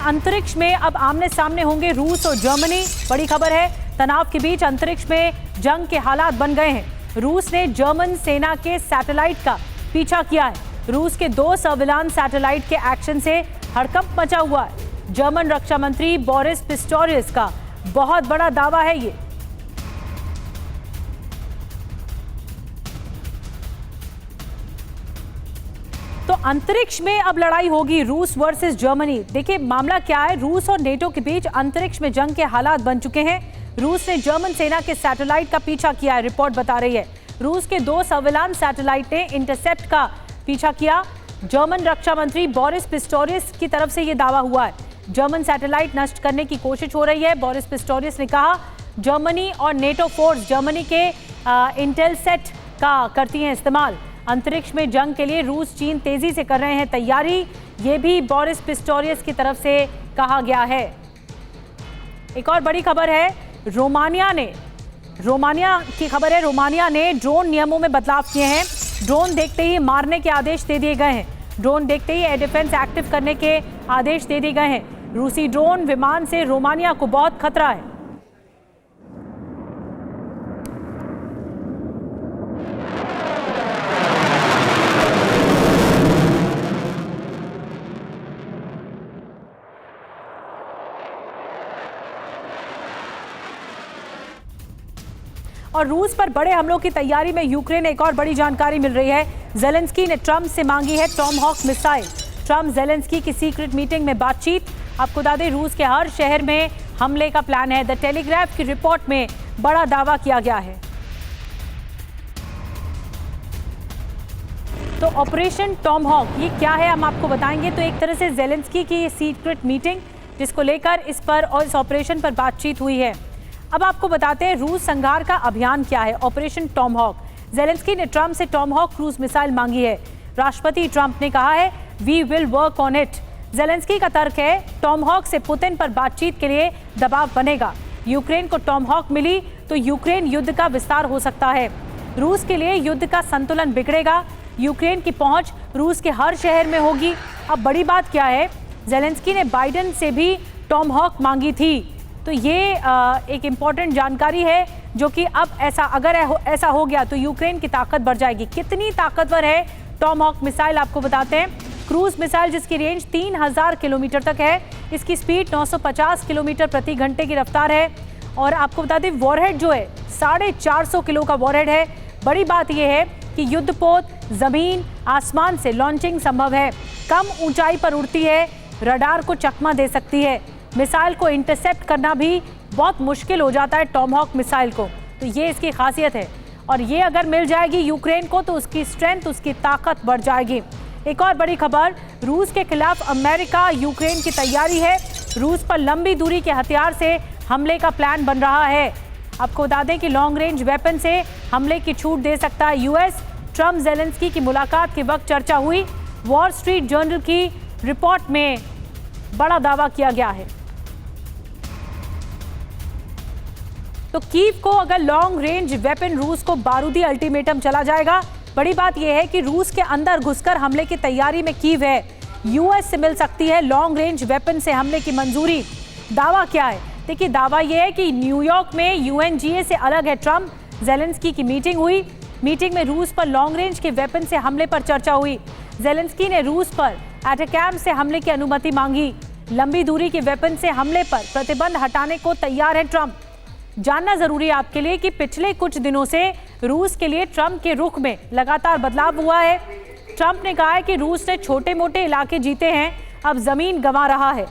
अंतरिक्ष में अब आमने सामने होंगे रूस और जर्मनी। बड़ी खबर है, तनाव के बीच अंतरिक्ष में जंग के हालात बन गए हैं। रूस ने जर्मन सेना के सैटेलाइट का पीछा किया है। रूस के 2 सर्विलांस सैटेलाइट के एक्शन से हड़कंप मचा हुआ है। जर्मन रक्षा मंत्री बोरिस पिस्टोरियस का बहुत बड़ा दावा है ये। तो अंतरिक्ष में अब लड़ाई होगी रूस वर्सेस जर्मनी। देखिए मामला क्या है, रूस और नेटो के बीच अंतरिक्ष में जंग के हालात बन चुके हैं। रूस ने जर्मन सेना के सैटेलाइट का पीछा किया है, रिपोर्ट बता रही है। रूस के 2 सर्विलांस सैटेलाइट ने इंटरसेप्ट का पीछा किया। जर्मन रक्षा मंत्री बोरिस पिस्टोरियस की तरफ से यह दावा हुआ है। जर्मन सैटेलाइट नष्ट करने की कोशिश हो रही है। बोरिस पिस्टोरियस ने कहा जर्मनी और नेटो फोर्स जर्मनी के इंटेलसेट का करती हैं इस्तेमाल। अंतरिक्ष में जंग के लिए रूस चीन तेजी से कर रहे हैं तैयारी, ये भी बोरिस पिस्टोरियस की तरफ से कहा गया है। एक और बड़ी खबर है, रोमानिया की खबर है। रोमानिया ने ड्रोन नियमों में बदलाव किए हैं। ड्रोन देखते ही मारने के आदेश दे दिए गए हैं। ड्रोन देखते ही एयर डिफेंस एक्टिव करने के आदेश दे दिए गए हैं। रूसी ड्रोन विमान से रोमानिया को बहुत खतरा है। और रूस पर बड़े हमलों की तैयारी में यूक्रेन, एक और बड़ी जानकारी मिल रही है। ज़ेलेंस्की ने ट्रंप से मांगी है टॉमहॉक मिसाइल। ट्रंप ज़ेलेंस्की की सीक्रेट मीटिंग में बातचीत। आपको बता दें रूस के हर शहर में हमले का प्लान है। द टेलीग्राफ की रिपोर्ट में बड़ा दावा किया गया है। तो ऑपरेशन टॉमहॉक ये क्या है हम आपको बताएंगे। तो एक तरह से ज़ेलेंस्की की सीक्रेट मीटिंग जिसको लेकर इस पर और इस ऑपरेशन पर बातचीत हुई है। अब आपको बताते हैं रूस संघार का अभियान क्या है, ऑपरेशन टॉमहॉक। ज़ेलेंस्की ने ट्रंप से टॉमहॉक क्रूज मिसाइल मांगी है। राष्ट्रपति ट्रंप ने कहा है we will work on it. ज़ेलेंस्की का तर्क है टॉमहॉक से पुतिन पर बातचीत के लिए दबाव बनेगा। यूक्रेन को टॉमहॉक मिली तो यूक्रेन युद्ध का विस्तार हो सकता है। रूस के लिए युद्ध का संतुलन बिगड़ेगा। यूक्रेन की पहुंच रूस के हर शहर में होगी। अब बड़ी बात क्या है, ज़ेलेंस्की ने बाइडेन से भी टॉमहॉक मांगी थी। तो ये एक इम्पॉर्टेंट जानकारी है जो कि अब ऐसा हो गया तो यूक्रेन की ताकत बढ़ जाएगी। कितनी ताकतवर है टॉमहॉक मिसाइल आपको बताते हैं। क्रूज मिसाइल जिसकी रेंज 3000 किलोमीटर तक है, इसकी स्पीड 950 किलोमीटर प्रति घंटे की रफ्तार है। और आपको बता दें वॉरहेड जो है 450 किलो का वॉरहेड है। बड़ी बात यह है कि युद्धपोत जमीन आसमान से लॉन्चिंग संभव है। कम ऊंचाई पर उड़ती है, रडार को चकमा दे सकती है। मिसाइल को इंटरसेप्ट करना भी बहुत मुश्किल हो जाता है टॉमहॉक मिसाइल को। तो ये इसकी खासियत है और ये अगर मिल जाएगी यूक्रेन को तो उसकी स्ट्रेंथ, उसकी ताकत बढ़ जाएगी। एक और बड़ी खबर, रूस के खिलाफ अमेरिका यूक्रेन की तैयारी है। रूस पर लंबी दूरी के हथियार से हमले का प्लान बन रहा है। आपको बता दें कि लॉन्ग रेंज वेपन से हमले की छूट दे सकता है यूएस। ट्रंप ज़ेलेंस्की की मुलाकात के वक्त चर्चा हुई। वॉल स्ट्रीट जर्नल की रिपोर्ट में बड़ा दावा किया गया है। तो कीव को अगर लॉन्ग रेंज वेपन, रूस को बारूदी अल्टीमेटम चला जाएगा। बड़ी बात यह है कि रूस के अंदर घुसकर हमले की तैयारी में कीव है। यूएस से मिल सकती है लॉन्ग रेंज वेपन से हमले की मंजूरी। दावा क्या है, देखिए दावा यह है कि न्यूयॉर्क में यूएनजीए से अलग है ट्रंप ज़ेलेंस्की की मीटिंग हुई। मीटिंग में रूस पर लॉन्ग रेंज के वेपन से हमले पर चर्चा हुई। ज़ेलेंस्की ने रूस पर एटैकैम से हमले की अनुमति मांगी। लंबी दूरी के वेपन से हमले पर प्रतिबंध हटाने को तैयार है ट्रंप। जानना जरूरी है आपके लिए कि पिछले कुछ दिनों से रूस के लिए ट्रंप के रुख में लगातार बदलाव हुआ है। ट्रंप ने कहा है कि रूस ने छोटे मोटे इलाके जीते हैं, अब जमीन गंवा रहा है।